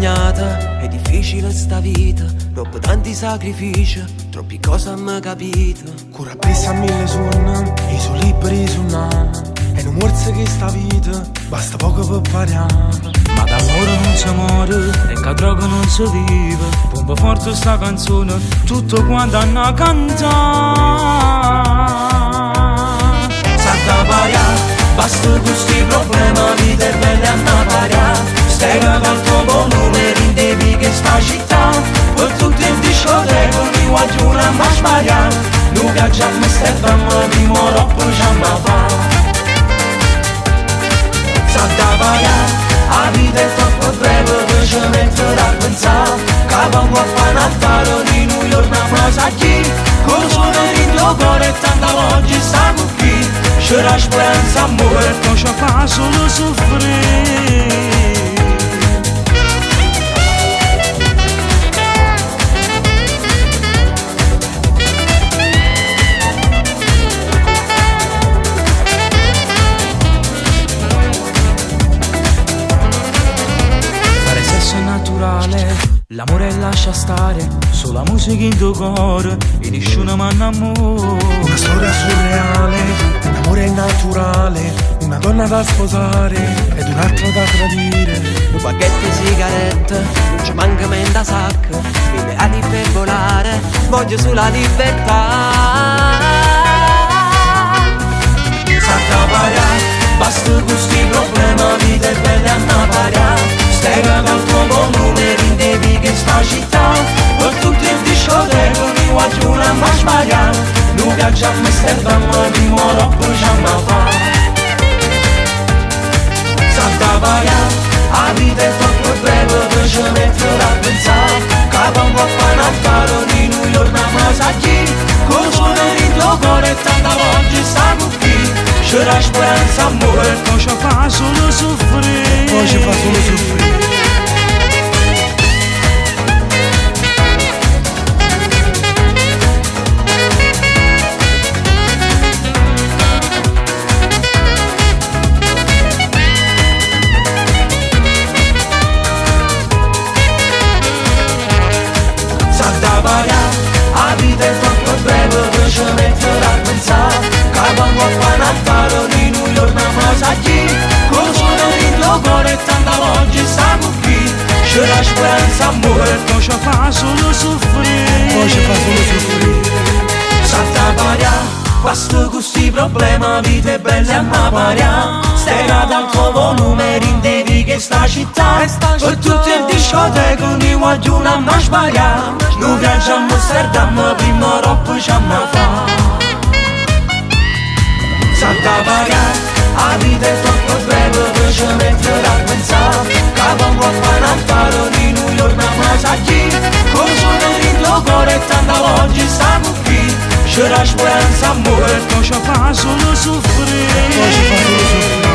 sbagliata, è difficile sta vita, troppo tanti sacrifici, troppi cose hanno capito. Cura presa a mille suon, i suoi libri su na, e non morse che sta vita, basta poco per parare. Ma d'amore non si muore e che droga non si vive. Pompa forte sta canzone, tutto quanto hanno a cantare. Santa paria, basta questi problemi, vita è bella a pariare. Stega dal tuo volume, rindevi che sta città, per tutti in discoteca, mi guaggi una ma sbagliare. Noi viaggiamo e stiamo, prima dopo già ma fa. Santa paria, la vita è troppo breve per ci mettere a pensare. Che vengo a fare un altare di New York, ma sa chi? Con suono in tuo cuore e tanta oggi stiamo qui. C'era speranza, amore, non ci fa solo soffrire. L'amore lascia stare, solo la musica in tuo cuore e nessuno manna amore. Una storia surreale, un amore naturale, una donna da sposare ed un altro da tradire. Un pacchetto di sigarette, non ci manca menta sacca, mille ali per volare, voglio sulla libertà. Santa paria, basta questi problemi, vita è bella a pariare. Stega dal tuo volume, rindevi che sta città, per tutti in discoteca, mi guaggi una ma sbagliare. Noi viaggiamo e stiamo, prima dopo già ma fa. Santa paria, la vita è troppo breve per ci mettere a pensare. Che vengo a fare un altare di New York, ma sa chi? Con suono in tuo cuore e tanta oggi stiamo qui. C'era speranza, amore, non ci fa solo soffrire. Poi ci fa solo soffrire. Santa paria, la vita è troppo breve per ci mettere a pensare. Che vengo a fare un altare di New York, ma sa chi? Con suono in tuo cuore e tanta oggi stiamo qui. C'era speranza, amore, non ci fa solo soffrire. Poi ci fa solo soffrire. Santa paria, basta questi problemi, vita è bella a pariare. Stega dal tuo volume, rindevi che sta città, per tutti in discoteca, mi guaggi una ma sbagliare. Noi viaggiamo e stiamo, prima dopo già ma fa. Santa paria, la vita è troppo breve per ci mettere a pensare. Che vengo a fare un altare di New York, ma sa chi? Con suono in tuo cuore e tanta oggi stiamo qui. C'era speranza, amore, non ci fa solo soffrire. Poi ci fa solo soffrire.